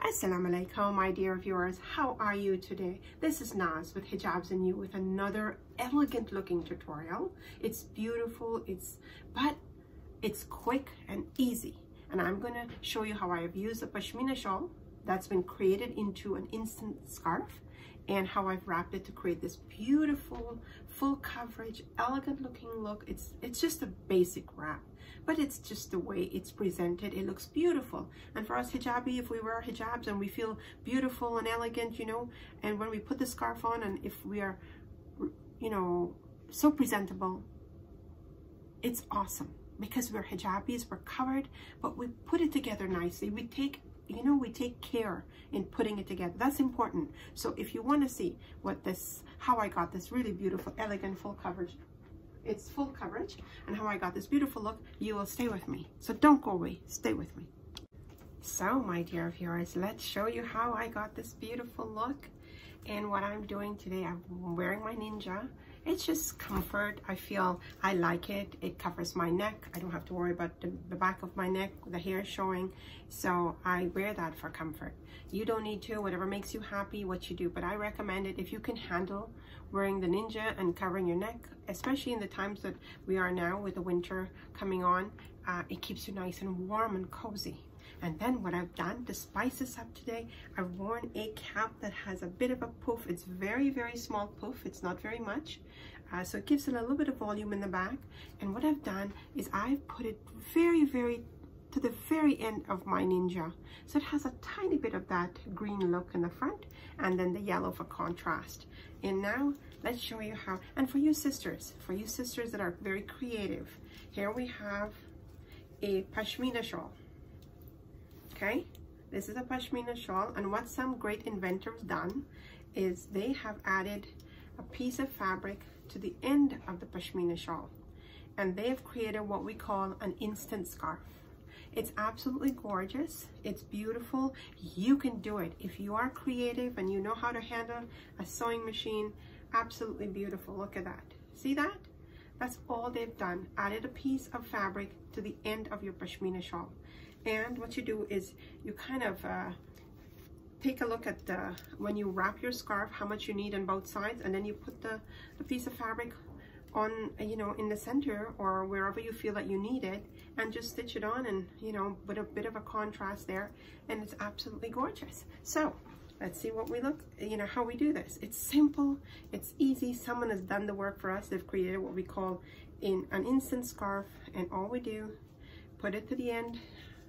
Assalamualaikum, my dear viewers. How are you today? This is Naz with Hijabz&You with another elegant looking tutorial. It's beautiful, but it's quick and easy. And I'm going to show you how I have used a Pashmina shawl that's been created into an instant scarf, and how I've wrapped it to create this beautiful, full coverage, elegant looking look. It's just a basic wrap, but it's just the way it's presented. It looks beautiful. And for us hijabi, if we wear hijabs and we feel beautiful and elegant, you know, and when we put the scarf on, and if we are, you know, so presentable, it's awesome. Because we're hijabis, we're covered, but we put it together nicely. We take care in putting it together. That's important. So if you want to see how I got this really beautiful, elegant, full coverage, it's full coverage, and how I got this beautiful look, you will stay with me. So don't go away, stay with me. So my dear viewers, let's show you how I got this beautiful look. And what I'm doing today, I'm wearing my ninja. It's just comfort. I feel I like it. It covers my neck. I don't have to worry about the back of my neck, the hair showing. So I wear that for comfort. You don't need to, whatever makes you happy, what you do. But I recommend it if you can handle wearing the ninja and covering your neck, especially in the times that we are now with the winter coming on. It keeps you nice and warm and cozy. And then what I've done to spice this up today, I've worn a cap that has a bit of a poof. It's very, very small poof. It's not very much. So it gives it a little bit of volume in the back. And what I've done is I've put it very, very to the very end of my ninja. So it has a tiny bit of that green look in the front, and then the yellow for contrast. And now let's show you how. And for you sisters that are very creative, here we have a Pashmina shawl. Okay, this is a Pashmina shawl, and what some great inventors done is they have added a piece of fabric to the end of the Pashmina shawl, and they have created what we call an instant scarf. It's absolutely gorgeous. It's beautiful. You can do it if you are creative and you know how to handle a sewing machine. Absolutely beautiful. Look at that. See that? That's all they've done. Added a piece of fabric to the end of your Pashmina shawl. And what you do is you kind of take a look at when you wrap your scarf, how much you need on both sides, and then you put the piece of fabric on, you know, in the center or wherever you feel that you need it, and just stitch it on, and, you know, with a bit of a contrast there, and it's absolutely gorgeous. So let's see what we look, you know, how we do this. It's simple, it's easy. Someone has done the work for us. They've created what we call an instant scarf, and all we do, put it to the end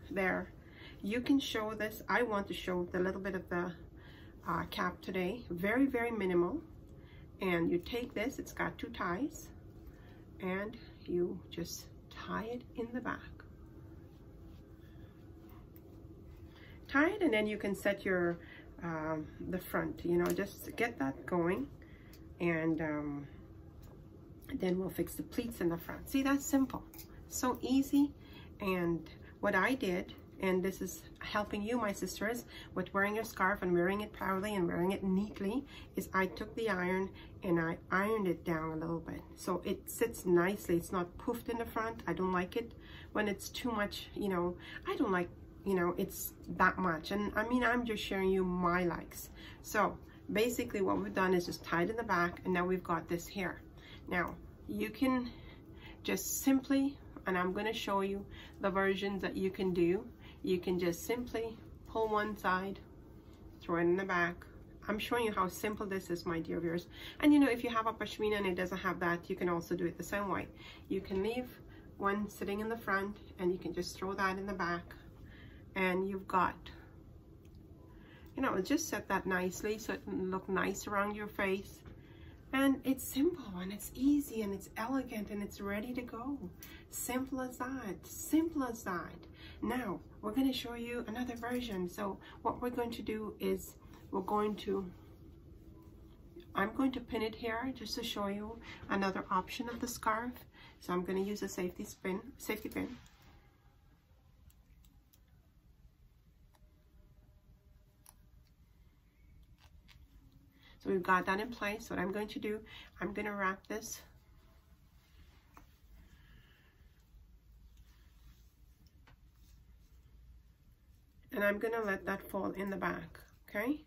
there. You can show this. I want to show the little bit of the cap today, very, very minimal. And you take this, it's got 2 ties, and you just tie it in the back. Tie it, and then you can set your the front, you know, just get that going, and then we'll fix the pleats in the front. See, that's simple, so easy. And what I did, and this is helping you, my sisters, with wearing your scarf and wearing it proudly and wearing it neatly, is I took the iron and I ironed it down a little bit so it sits nicely. It's not poofed in the front. I don't like it when it's too much, you know. I don't like, you know, it's that much. And I mean, I'm just sharing you my likes. So basically what we've done is just tied in the back, and now we've got this here. Now you can just simply, and I'm going to show you the versions that you can do. You can just simply pull one side, throw it in the back. I'm showing you how simple this is, my dear viewers. And you know, if you have a Pashmina and it doesn't have that, you can also do it the same way. You can leave one sitting in the front, and you can just throw that in the back, and you've got, you know, just set that nicely so it can look nice around your face. And it's simple, and it's easy, and it's elegant, and it's ready to go. Simple as that, simple as that. Now, we're going to show you another version. So what we're going to do is I'm going to pin it here just to show you another option of the scarf. So I'm going to use a safety pin. So we've got that in place. What I'm going to do, I'm going to wrap this And I'm gonna let that fall in the back, okay?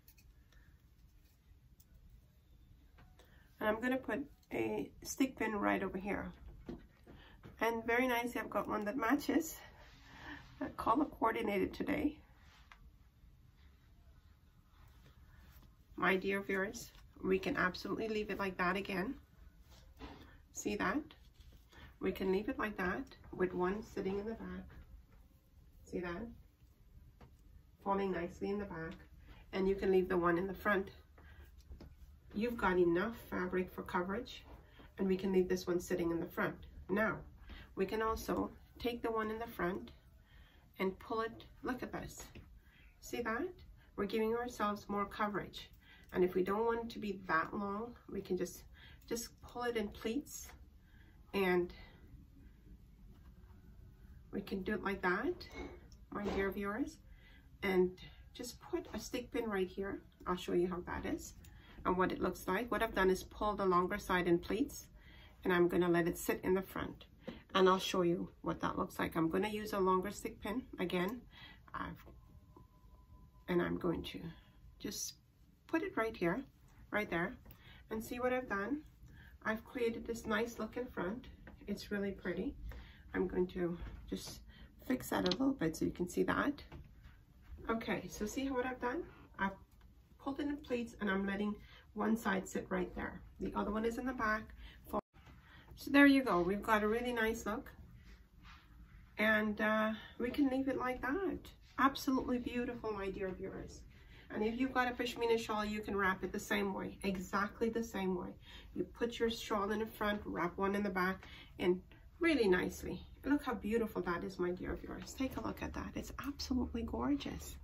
And I'm gonna put a stick pin right over here. And very nicely, I've got one that matches. Color coordinated today. My dear viewers, we can absolutely leave it like that again. See that? We can leave it like that with one sitting in the back. See that? Falling nicely in the back. And you can leave the one in the front. You've got enough fabric for coverage, and we can leave this one sitting in the front. Now, we can also take the one in the front and pull it. Look at this. See that? We're giving ourselves more coverage. And if we don't want it to be that long, we can just pull it in pleats, and we can do it like that, my dear viewers, and just put a stick pin right here. I'll show you how that is and what it looks like. What I've done is pull the longer side in pleats, and I'm gonna let it sit in the front, and I'll show you what that looks like. I'm gonna use a longer stick pin again, and I'm going to just put it right here, right there, and see what I've done. I've created this nice look in front. It's really pretty. I'm going to just fix that a little bit so you can see that. Okay, so see what I've done? I've pulled it in pleats, and I'm letting one side sit right there. The other one is in the back. So there you go. We've got a really nice look, and we can leave it like that. Absolutely beautiful, my dear viewers. And if you've got a pashmina shawl, you can wrap it the same way, exactly the same way. You put your shawl in the front, wrap one in the back, and really nicely. Look how beautiful that is, my dear viewers. Take a look at that. It's absolutely gorgeous.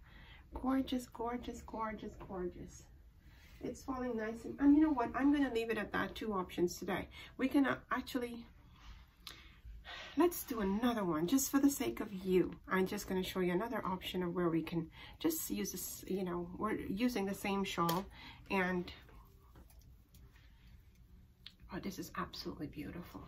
Gorgeous, gorgeous, gorgeous, gorgeous. It's falling nice. And you know what? I'm going to leave it at that. 2 options today. We can actually... Let's do another one just for the sake of you. I'm just going to show you another option of where we can just use this, you know, we're using the same shawl, and oh, this is absolutely beautiful.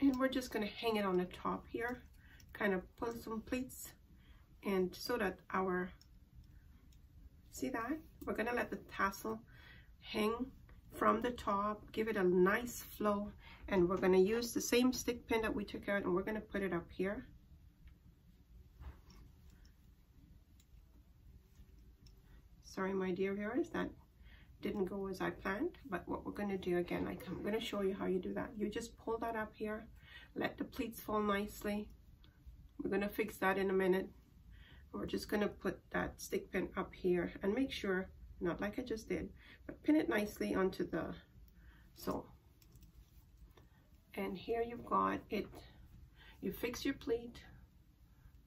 And we're just going to hang it on the top here, kind of put some pleats, and so that our, see that? We're going to let the tassel hang from the top, give it a nice flow, and we're going to use the same stick pin that we took out, and we're going to put it up here. Sorry, my dear viewers, that didn't go as I planned, but what we're going to do again, like I'm going to show you how you do that. You just pull that up here, let the pleats fall nicely. We're going to fix that in a minute. We're just going to put that stick pin up here and make sure, not like I just did, but pin it nicely onto the sole. And here you've got it. You fix your pleat,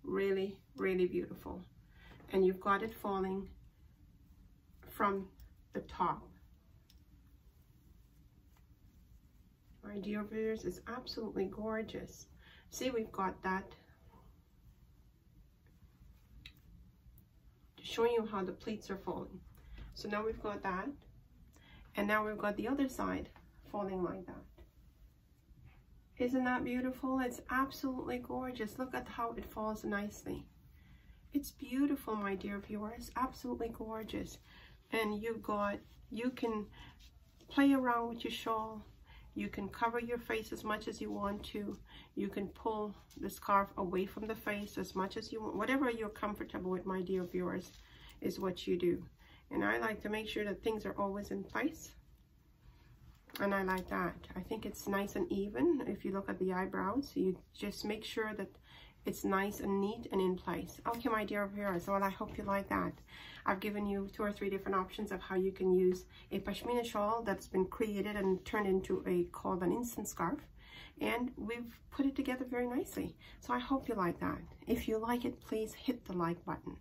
really, really beautiful. And you've got it falling from the top. My dear viewers, it's absolutely gorgeous. See, we've got that. Showing you how the pleats are falling. So now we've got that, and now we've got the other side falling like that. Isn't that beautiful? It's absolutely gorgeous. Look at how it falls nicely. It's beautiful, my dear viewers, absolutely gorgeous. And you can play around with your shawl. You can cover your face as much as you want to. You can pull the scarf away from the face as much as you want. Whatever you're comfortable with, my dear viewers, is what you do. And I like to make sure that things are always in place. And I like that. I think it's nice and even. If you look at the eyebrows, you just make sure that it's nice and neat and in place. Okay, my dear viewers, well, I hope you like that. I've given you 2 or 3 different options of how you can use a pashmina shawl that's been created and turned into called an instant scarf. And we've put it together very nicely. So I hope you like that. If you like it, please hit the like button.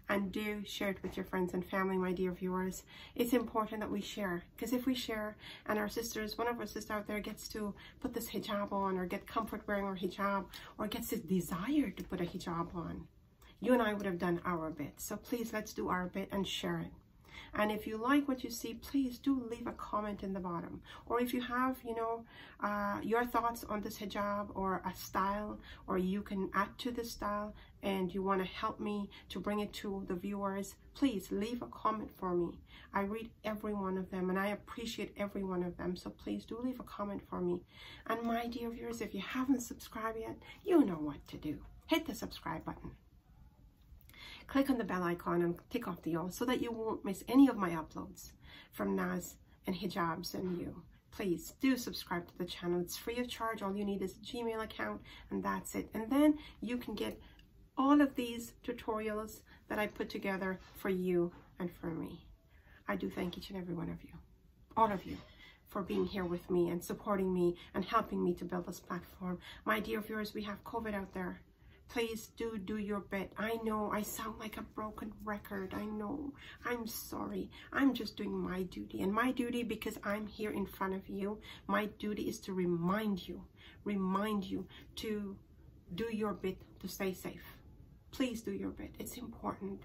And do share it with your friends and family, my dear viewers. It's important that we share. Because if we share and our sisters, one of our sisters out there gets to put this hijab on, or get comfort wearing her hijab, or gets this desire to put a hijab on, you and I would have done our bit. So please, let's do our bit and share it. And if you like what you see, please do leave a comment in the bottom. Or if you have, you know, your thoughts on this hijab or a style, or you can add to this style and you want to help me to bring it to the viewers, please leave a comment for me. I read every one of them and I appreciate every one of them. So please do leave a comment for me. And my dear viewers, if you haven't subscribed yet, you know what to do. Hit the subscribe button. Click on the bell icon and tick off the all so that you won't miss any of my uploads from 𝗙𝗏 and Hijabz&You. Please do subscribe to the channel. It's free of charge. All you need is a Gmail account and that's it. And then you can get all of these tutorials that I put together for you and for me. I do thank each and every one of you, all of you, for being here with me and supporting me and helping me to build this platform. My dear viewers, we have COVID out there. Please do your bit. I know I sound like a broken record. I know. I'm sorry. I'm just doing my duty. And my duty, because I'm here in front of you, my duty is to remind you to do your bit to stay safe. Please do your bit. It's important.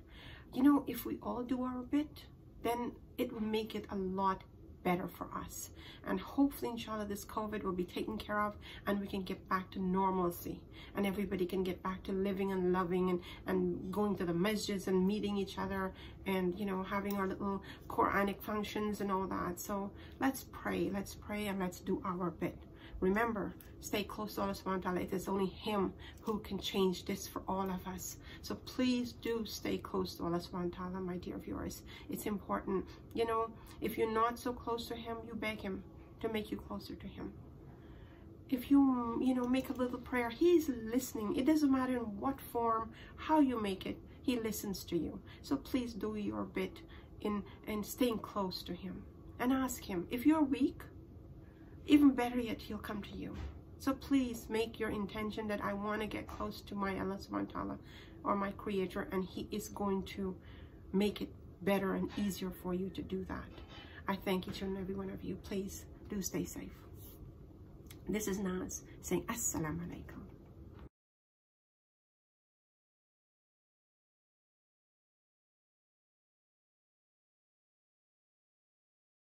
You know, if we all do our bit, then it will make it a lot better for us. And hopefully, inshallah, this COVID will be taken care of and we can get back to normalcy. And everybody can get back to living and loving and going to the masjids and meeting each other and, you know, having our little Quranic functions and all that. So let's pray and let's do our bit. Remember, stay close to Allah subhanahu wa ta'ala. It is only Him who can change this for all of us. So please do stay close to Allah subhanahu wa ta'ala, my dear viewers. It's important. You know, if you're not so close to Him, you beg Him to make you closer to Him. If you, you know, make a little prayer, He's listening. It doesn't matter in what form, how you make it, He listens to you. So please do your bit in staying close to Him. And ask Him. If you're weak, even better yet, He'll come to you. So please make your intention that I want to get close to my Allah subhanahu wa ta'ala, or my Creator, and He is going to make it better and easier for you to do that. I thank each and every one of you. Please do stay safe. This is 𝗙𝗏 saying Assalamu alaikum.